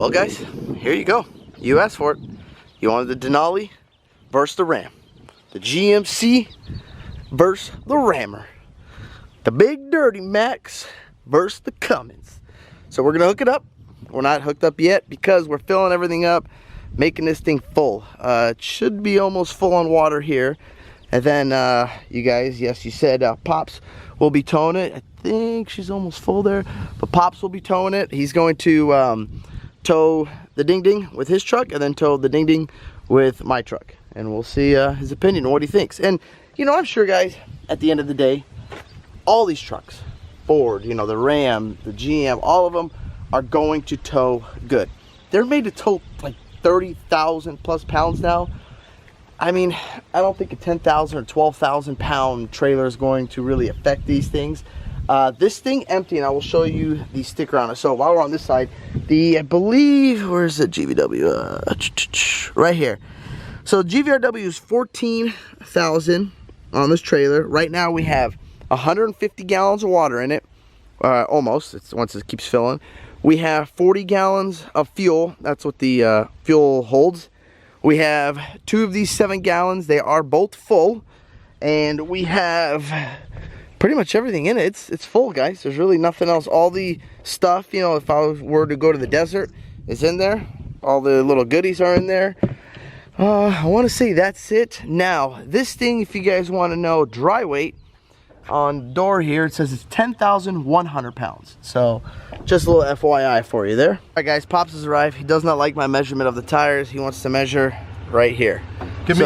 Well guys, here you go. You asked for it. You wanted the Denali versus the Ram. The GMC versus the Rammer. The Big Dirty Max versus the Cummins. So we're gonna hook it up. We're not hooked up yet because we're filling everything up, making this thing full. It should be almost full on water here. And then you guys, yes, you said Pops will be towing it. I think she's almost full there, but Pops will be towing it. He's going to tow the Ding Ding with his truck and then tow the Ding Ding with my truck. And we'll see his opinion on what he thinks. And, you know, I'm sure, guys, at the end of the day, all these trucks, Ford, you know, the Ram, the GM, all of them are going to tow good. They're made to tow like 30,000 plus pounds now. I mean, I don't think a 10,000 or 12,000 pound trailer is going to really affect these things. This thing empty, and I will show you the sticker on it. So while we're on this side, I believe, where's the GVW? Right here. So GVRW is 14,000 on this trailer. Right now we have 150 gallons of water in it, almost. It's once it keeps filling. We have 40 gallons of fuel. That's what the fuel holds. We have 2 of these 7 gallons. They are both full, and we have pretty much everything in it. It's full, guys. There's really nothing else. All the stuff, you know, if I were to go to the desert, is in there. All the little goodies are in there. I want to say that's it. Now, this thing, if you guys want to know dry weight, on the door here, it says it's 10,100 pounds. So, just a little FYI for you there. All right, guys, Pops has arrived. He does not like my measurement of the tires. He wants to measure right here. Give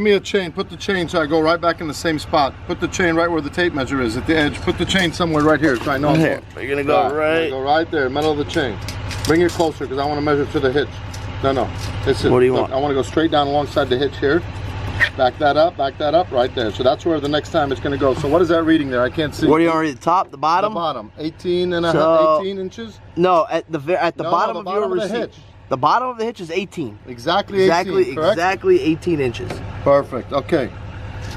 me a chain. Put the chain so I go right back in the same spot. Put the chain right where the tape measure is at the edge. Put the chain somewhere right here so I know. Here. You're gonna go right. Go right there, middle of the chain. Bring it closer because I want to measure to the hitch. No. Listen, what do you want? I want to go straight down alongside the hitch here. Back that up right there. So that's where the next time it's going to go. So what is that reading there? I can't see. What do you want to read? The top, the bottom? The bottom. 18 and a half, 18 inches? No, at the bottom of your receipt. Hitch. The bottom of the hitch is 18. Exactly 18, correct? Exactly 18 inches. Perfect. Okay.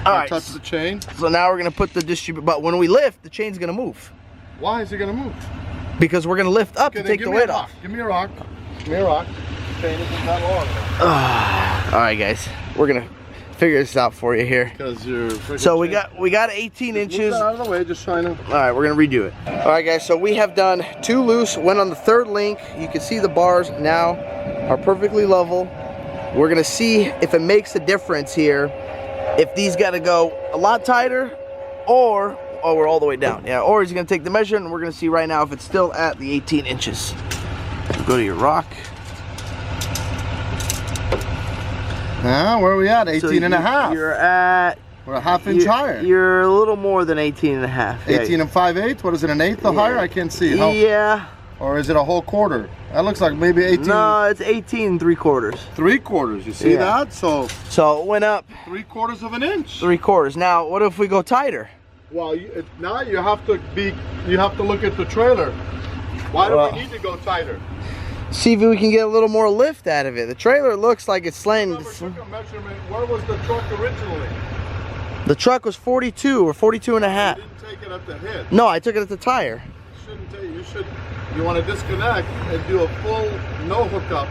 All right. Touch the chain. So now we're going to put the distributor, but when we lift, the chain's going to move. Why is it going to move? Because we're going to lift up to take the weight off. Give me a rock. Give me a rock. The chain isn't that long. All right, guys. We're going to figure this out for you here. So we got 18 inches. Move that out of the way, just trying to. All right, we're gonna redo it. All right, guys. So we have done 2 loose. Went on the 3rd link. You can see the bars now are perfectly level. We're gonna see if it makes a difference here. If these got to go a lot tighter, or we're all the way down. Yeah. Or he's gonna take the measure, and we're gonna see right now if it's still at the 18 inches. Go to your rock. Now, where are we at? 18 and a half. You're at... We're a half inch higher. You're a little more than 18 and a half. 18 and 5/8? What is it, an eighth or higher? I can't see. Yeah. Or is it a whole quarter? That looks like maybe 18. No, it's 18 3/4. 3/4, you see that? So it went up 3/4 of an inch. 3/4. Now, what if we go tighter? Well, now you have to look at the trailer. Why do we need to go tighter? See if we can get a little more lift out of it. The trailer looks like it's slanted. Took a measurement. Where was the truck originally? The truck was 42 or 42 and a half. You didn't take it at the head. No, I took it at the tire. You shouldn't take. You want to disconnect and do a full no hookup,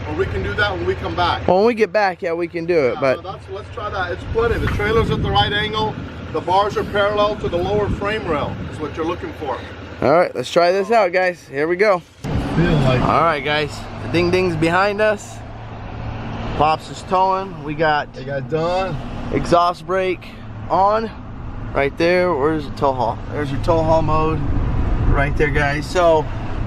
or we can do that when we come back. Well, when we get back, yeah, we can do it. But let's try that. It's plenty. The trailer's at the right angle. The bars are parallel to the lower frame rail. That's what you're looking for. All right, let's try this out, guys. Here we go. All right, guys, the Ding Ding's behind us. Pops is towing. They got done. Exhaust brake on right there. Where's the tow haul? There's your tow haul mode right there, guys. So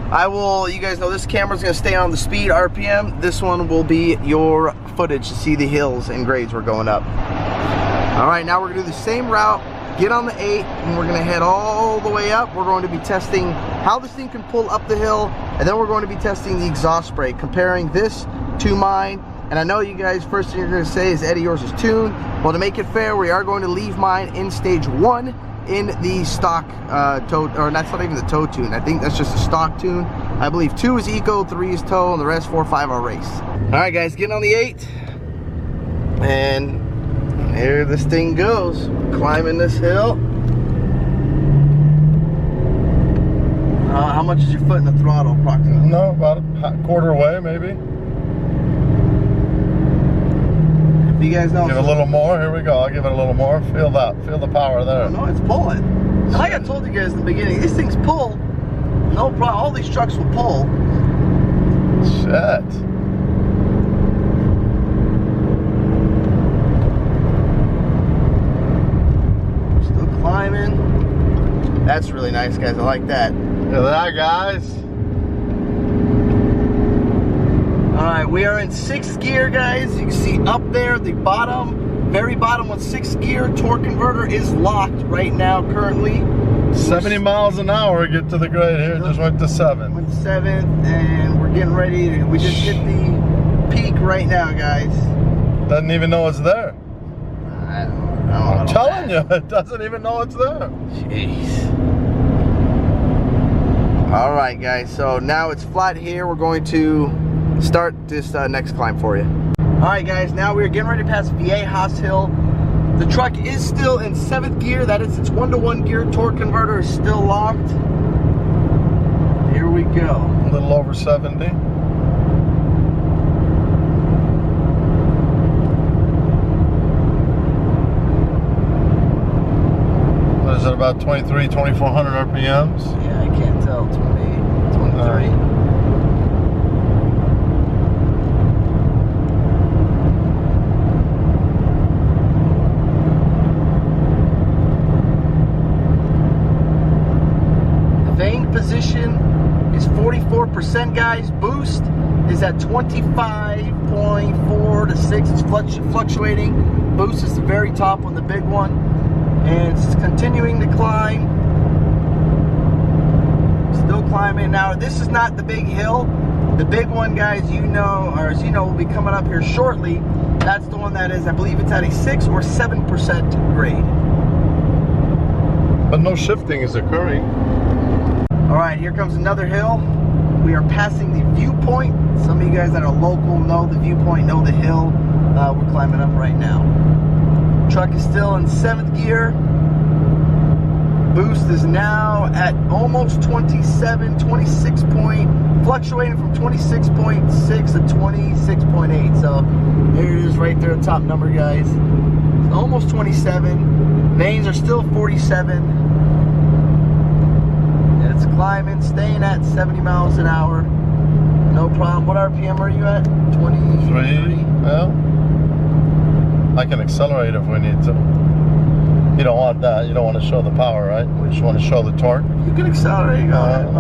you guys know this camera's gonna stay on the speed RPM. This one will be your footage to see the hills and grades we're going up. All right, now we're gonna do the same route. Get on the 8 and we're gonna head all the way up. We're going to be testing how this thing can pull up the hill, and then we're going to be testing the exhaust brake, comparing this to mine. And I know you guys, first thing you're gonna say is, Eddie, yours is tuned. Well, to make it fair, we are going to leave mine in stage 1 in the stock tow, or that's not even the tow tune. I think that's just a stock tune. I believe 2 is eco, 3 is tow, and the rest 4, 5 are race. All right, guys, getting on the 8, and here this thing goes, climbing this hill. How How much is your foot in the throttle approximately? No, about a quarter away maybe. If you guys know. Give it a little more. Here we go. I'll give it a little more. Feel that. Feel the power there. Oh, no, it's pulling. Like I told you guys in the beginning, these things pull. No problem. All these trucks will pull. Shit. Still climbing. That's really nice, guys. I like that. Look at that, guys. Alright, we are in 6th gear, guys. You can see up there, the bottom, very bottom with 6th gear. Torque converter is locked right now, currently. 70 miles an hour, get to the grade here. Just went to 7. Went to 7th, and we're getting ready. We just hit the peak right now, guys. Doesn't even know it's there. I don't know. I'm telling you, it doesn't even know it's there. Jeez. Alright, guys, so now it's flat here. We're going to start this next climb for you. Alright, guys, now we're getting ready to pass Viejas Hill. The truck is still in 7th gear. That is its 1-to-1 gear. Torque converter is still locked. Here we go. A little over 70. What is it, about 23, 2400 RPMs? Yeah, I can't tell. 20, 23. Position is 44%, guys. Boost is at 25.4 to 6. It's fluctuating. Boost is the very top on the big one, and it's continuing to climb. Still climbing. Now, this is not the big hill. The big one, guys, you know, or as you know, will be coming up here shortly. That's the one that is, I believe it's at a 6 or 7% grade. But no shifting is occurring. Alright, here comes another hill. We are passing the viewpoint. Some of you guys that are local know the viewpoint, know the hill. We're climbing up right now. Truck is still in 7th gear. Boost is now at almost 27, 26 point, fluctuating from 26.6 to 26.8. So there it is right there, top number, guys. It's almost 27. Vanes are still 47. It's climbing, staying at 70 miles an hour. No problem. What RPM are you at? 23? Well, I can accelerate if we need to. You don't want that. You don't want to show the power, right? You just want to show the torque. You can accelerate. Go ahead.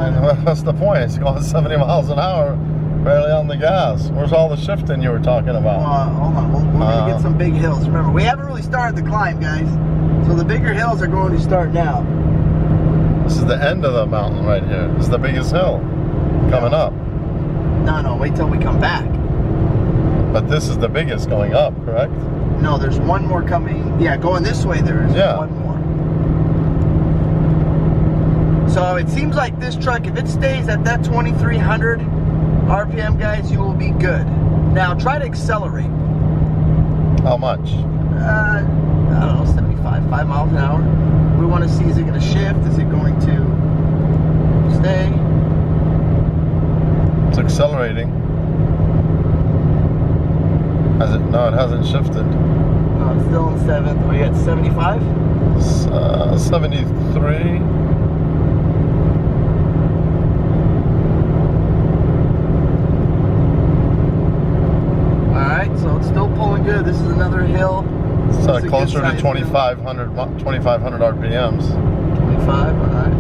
What's the point? It's going 70 miles an hour, barely on the gas. Where's all the shifting you were talking about? Hold on. We're going to get some big hills. Remember, we haven't really started the climb, guys. So the bigger hills are going to start now. This is the end of the mountain right here. This is the biggest hill coming up. No, wait till we come back. But this is the biggest going up, correct? No, there's one more coming. Yeah, going this way there is one more. So it seems like this truck, if it stays at that 2300 RPM, guys, you will be good. Now try to accelerate. How much? I don't know, 75, 5 miles an hour. We want to see, is it going to shift? Is it going to stay? It's accelerating. Has it? No, it hasn't shifted. No, it's still in 7th. Are you at 75? 73. Alright, so it's still pulling good. This is another hill. It's closer to 2,500 RPMs. 25, alright.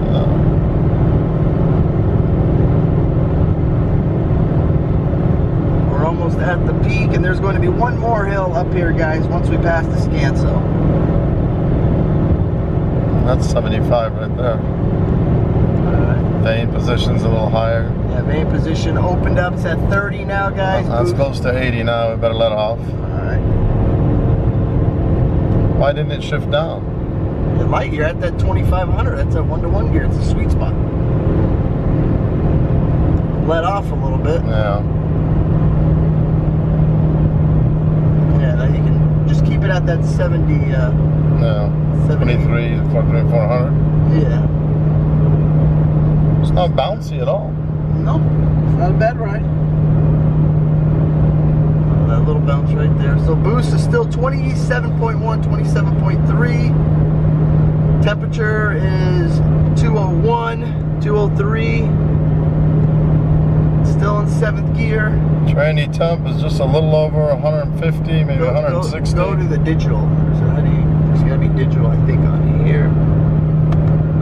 We're almost at the peak, and there's going to be one more hill up here, guys, once we pass the Scanso. That's 75 right there. Alright. Vane position's a little higher. Yeah, main position opened up. It's at 30 now, guys. That's close to 80 now. We better let off. Alright. Why didn't it shift down? The light, you're at that 2500. That's a 1-to-1 gear. It's a sweet spot. Let off a little bit. Yeah. Yeah, now you can just keep it at that 70. Yeah. 70. 23, 400. Yeah. not bouncy at all. No, it's not a bad ride. Oh, that little bounce right there. So boost is still 27.1, 27.3. Temperature is 201, 203. Still in 7th gear. Tranny temp is just a little over 150, maybe 160. Go to the digital. So how do you? There's got to be digital, I think, on here.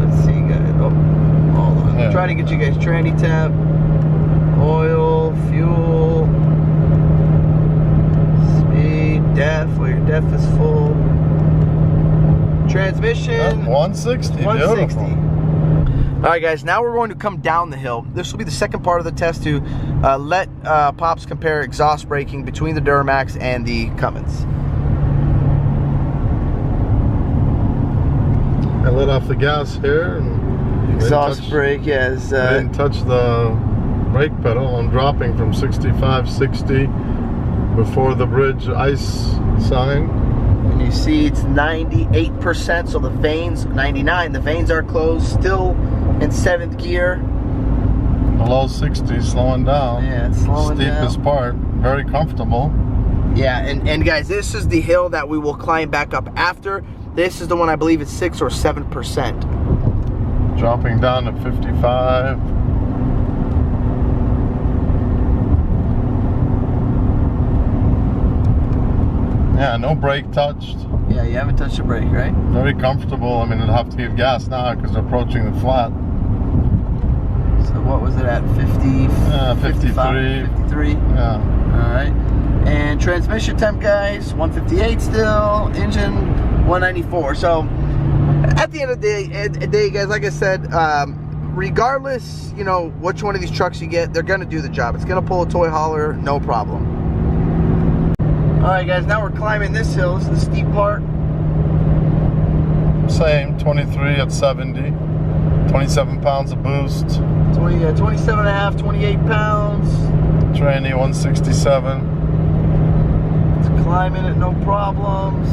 Let's see, guys. Oh, hold on. Yeah. I'm trying to get you guys tranny temp, oil, fuel, speed, def. Well, your def is full. Transmission. 160. 160. Beautiful. All right, guys, now we're going to come down the hill. This will be the second part of the test to let Pops compare exhaust braking between the Duramax and the Cummins. I let off the gas here. And Exhaust brake, yes. I didn't touch the brake pedal. I'm dropping from 65, 60 before the bridge ice sign. And you see it's 98%, so the vanes, 99, the vanes are closed, still in 7th gear. Below 60, slowing down. Yeah, it's slowing down. Steepest part, very comfortable. Yeah, and guys, this is the hill that we will climb back up after. This is the one I believe is 6 or 7%. Dropping down to 55. Yeah, no brake touched. Yeah, you haven't touched the brake, right? Very comfortable. I mean, I'd have to give gas now because they're approaching the flat. So what was it at? 50? 53. 53. Yeah. All right. And transmission temp, guys, 158 still. Engine 194. So at the end of the day, guys, like I said, regardless, you know, which one of these trucks you get, they're gonna do the job. It's gonna pull a toy hauler, no problem. All right, guys, now we're climbing this hill. This is the steep part. Same, 23 at 70. 27 pounds of boost. 27 and a half, 28 pounds. Tranny 167. It's climbing it, no problems.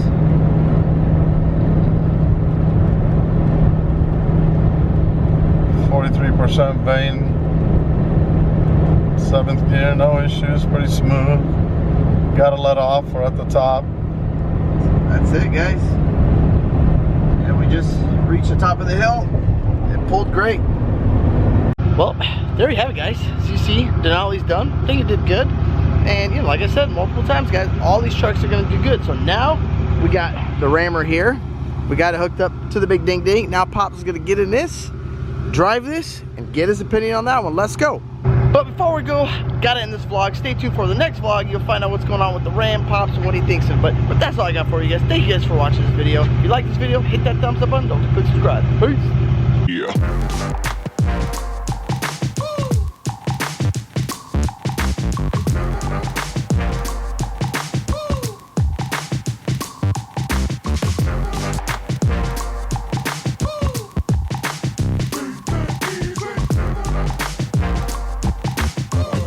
.43% vane. 7th gear, no issues, pretty smooth. Got to let off, we're at the top. That's it, guys. And we just reached the top of the hill. It pulled great. Well, there you have it, guys. As you see, Denali's done. I think it did good. And, you know, like I said multiple times, guys, all these trucks are going to do good. So now we got the Rammer here. We got it hooked up to the big ding ding. Now Pops is going to get in this, drive this, and get his opinion on that one. Let's go. But before we go, gotta end this vlog. Stay tuned for the next vlog. You'll find out what's going on with the Ram, Pops, and what he thinks of it. But that's all I got for you guys. Thank you guys for watching this video. If you like this video, hit that thumbs up button. Don't forget to click subscribe. Peace. Yeah.